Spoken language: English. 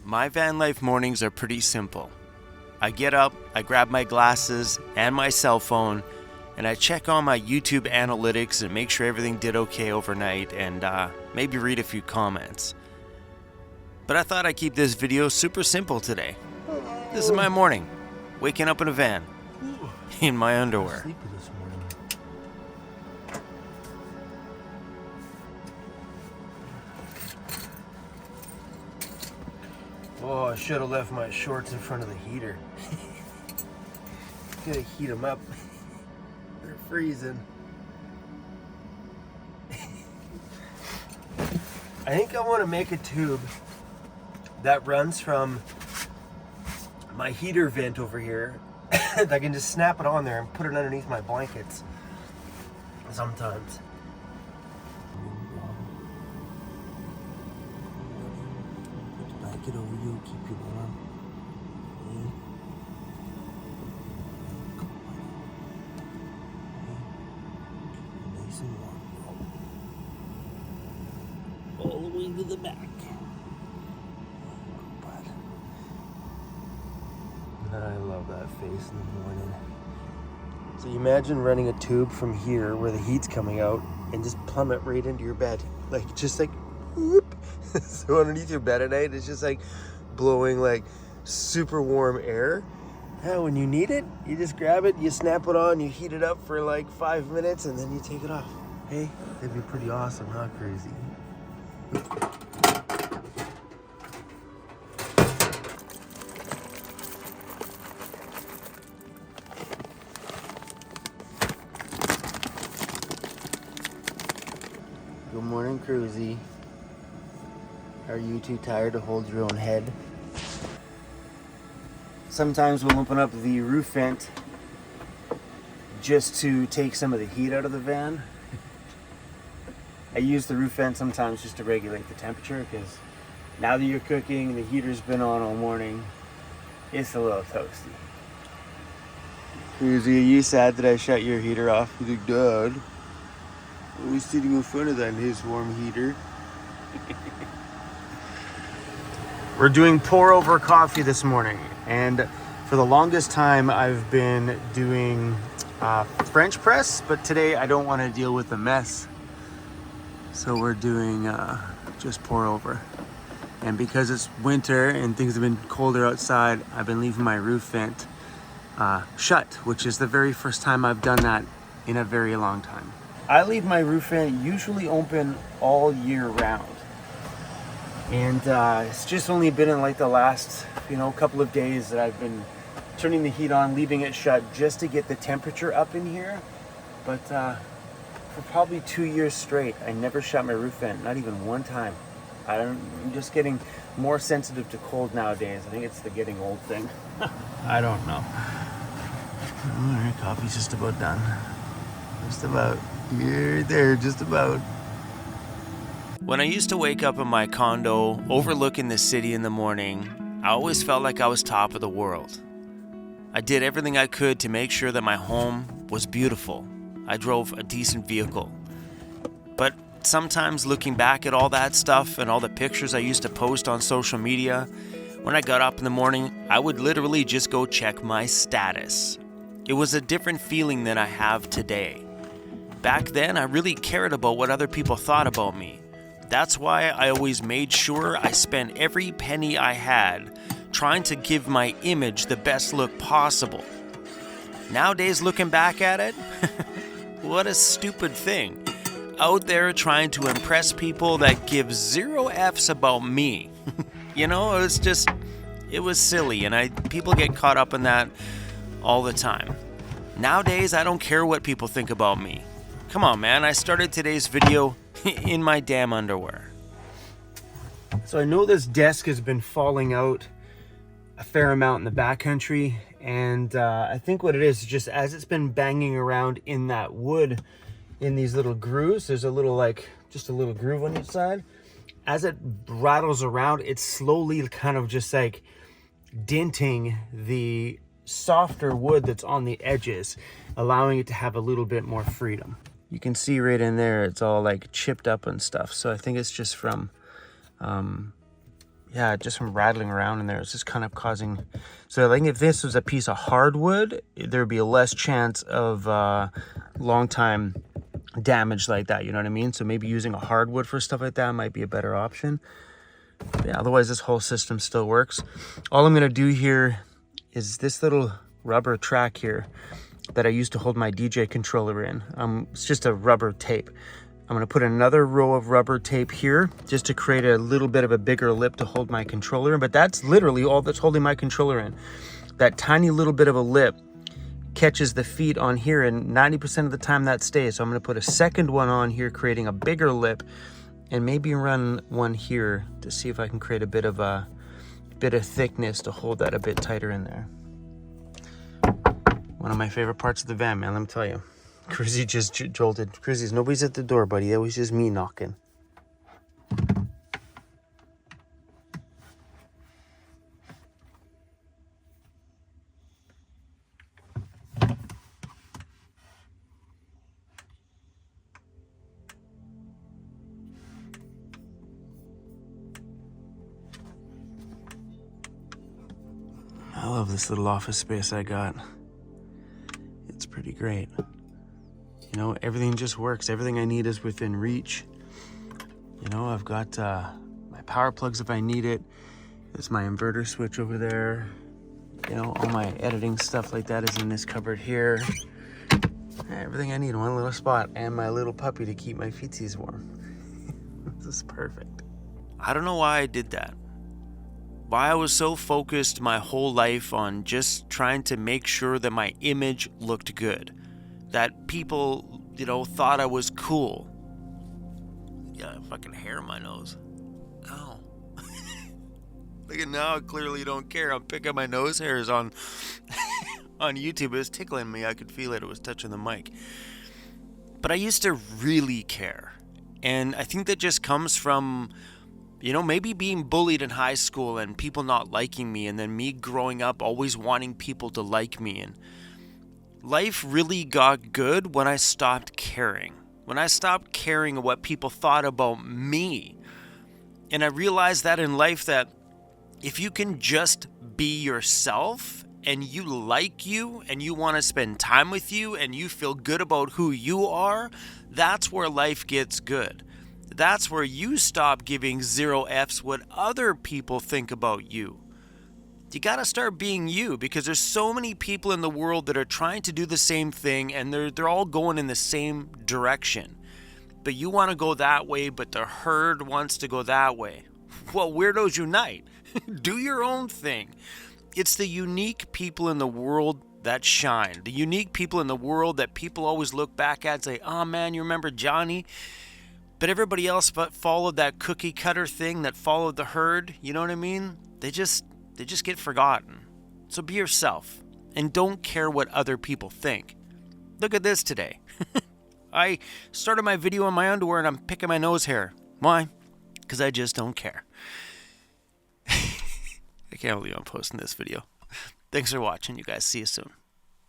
My van life mornings are pretty simple. I get up, I grab my glasses and my cell phone, and I check on my YouTube analytics and make sure everything did okay overnight and maybe read a few comments. But I thought I'd keep this video super simple today. This is my morning, waking up in a van, in my underwear. Sleepy this morning. Oh, I should have left my shorts in front of the heater. Gonna heat them up. They're freezing. I think I want to make a tube that runs from my heater vent over here. I can just snap it on there and put it underneath my blankets sometimes. Put the blanket over you, keep you warm. Nice and warm. All the way to the back. I love that face in the morning. So you imagine running a tube from here where the heat's coming out and just plummet right into your bed. Like, just like, whoop. So underneath your bed at night, it's just like blowing like super warm air. Yeah, when you need it, you just grab it, you snap it on, you heat it up for like 5 minutes, and then you take it off. Hey, that'd be pretty awesome, huh, Crazy? Good morning, Cruzy. Are you too tired to hold your own head? Sometimes we'll open up the roof vent just to take some of the heat out of the van. I use the roof vent sometimes just to regulate the temperature, because now that you're cooking, the heater's been on all morning, it's a little toasty. Cruzy, are you sad that I shut your heater off? He's like, Dad, I was sitting in front of that his warm heater. We're doing pour over coffee this morning, and for the longest time I've been doing French press, but today I don't want to deal with the mess, so we're doing just pour over. And because it's winter and things have been colder outside, I've been leaving my roof vent shut, which is the very first time I've done that in a very long time. I leave my roof vent usually open all year round. And it's just only been in like the last, couple of days that I've been turning the heat on, leaving it shut just to get the temperature up in here. But for probably 2 years straight, I never shut my roof vent, not even one time. I'm just getting more sensitive to cold nowadays. I think it's the getting old thing. I don't know. All right, coffee's just about done. Just about. You're there, just about. When I used to wake up in my condo overlooking the city in the morning, I always felt like I was top of the world. I did everything I could to make sure that my home was beautiful. I drove a decent vehicle. But sometimes looking back at all that stuff and all the pictures I used to post on social media, when I got up in the morning, I would literally just go check my status. It was a different feeling than I have today. Back then, I really cared about what other people thought about me. That's why I always made sure I spent every penny I had trying to give my image the best look possible. Nowadays, looking back at it, what a stupid thing. Out there trying to impress people that give zero F's about me. It was silly, and people get caught up in that all the time. Nowadays, I don't care what people think about me. Come on, man, I started today's video in my damn underwear. So I know this desk has been falling out a fair amount in the backcountry, and I think what it is just as it's been banging around in that wood in these little grooves, there's a little just a little groove on each side. As it rattles around, it's slowly kind of just like denting the softer wood that's on the edges, allowing it to have a little bit more freedom. You can see right in there, it's all like chipped up and stuff. So I think it's just from yeah, just from rattling around in there, it's just kind of causing. So I think if this was a piece of hardwood, there'd be a less chance of long time damage like that, you know what I mean? So maybe using a hardwood for stuff like that might be a better option. But yeah, otherwise this whole system still works. All I'm gonna do here is this little rubber track here that I used to hold my DJ controller in. It's just a rubber tape. I'm gonna put another row of rubber tape here just to create a little bit of a bigger lip to hold my controller in, but that's literally all that's holding my controller in. That tiny little bit of a lip catches the feet on here, and 90% of the time that stays. So I'm gonna put a second one on here, creating a bigger lip, and maybe run one here to see if I can create a bit of thickness to hold that a bit tighter in there. One of my favorite parts of the van, man, let me tell you. Crizzy just jolted. Crizzy's, nobody's at the door, buddy. That was just me knocking. I love this little office space I got. It's pretty great. You know, everything just works. Everything I need is within reach. You know, I've got my power plugs if I need it. There's my inverter switch over there. You know, all my editing stuff like that is in this cupboard here. Everything I need in one little spot, and my little puppy to keep my feetsies warm. This is perfect. I don't know why I did that. Why I was so focused my whole life on just trying to make sure that my image looked good. That people, you know, thought I was cool. Yeah, fucking hair in my nose. Ow. Look at now, I clearly don't care. I'm picking my nose hairs on on YouTube. It was tickling me. I could feel it. It was touching the mic. But I used to really care. And I think that just comes from, you know, maybe being bullied in high school and people not liking me, and then me growing up always wanting people to like me. And life really got good when I stopped caring. When I stopped caring what people thought about me. And I realized that in life, that if you can just be yourself and you like you and you want to spend time with you and you feel good about who you are, that's where life gets good. That's where you stop giving 0 F's what other people think about you. You gotta start being you, because there's so many people in the world that are trying to do the same thing, and they're all going in the same direction. But you want to go that way, but the herd wants to go that way. Well, weirdos unite. Do your own thing. It's the unique people in the world that shine. The unique people in the world that people always look back at and say, oh man, you remember Johnny? But everybody else followed that cookie cutter thing, that followed the herd. You know what I mean? They just get forgotten. So be yourself and don't care what other people think. Look at this today. I started my video in my underwear and I'm picking my nose hair. Why? Because I just don't care. I can't believe I'm posting this video. Thanks for watching, you guys. See you soon.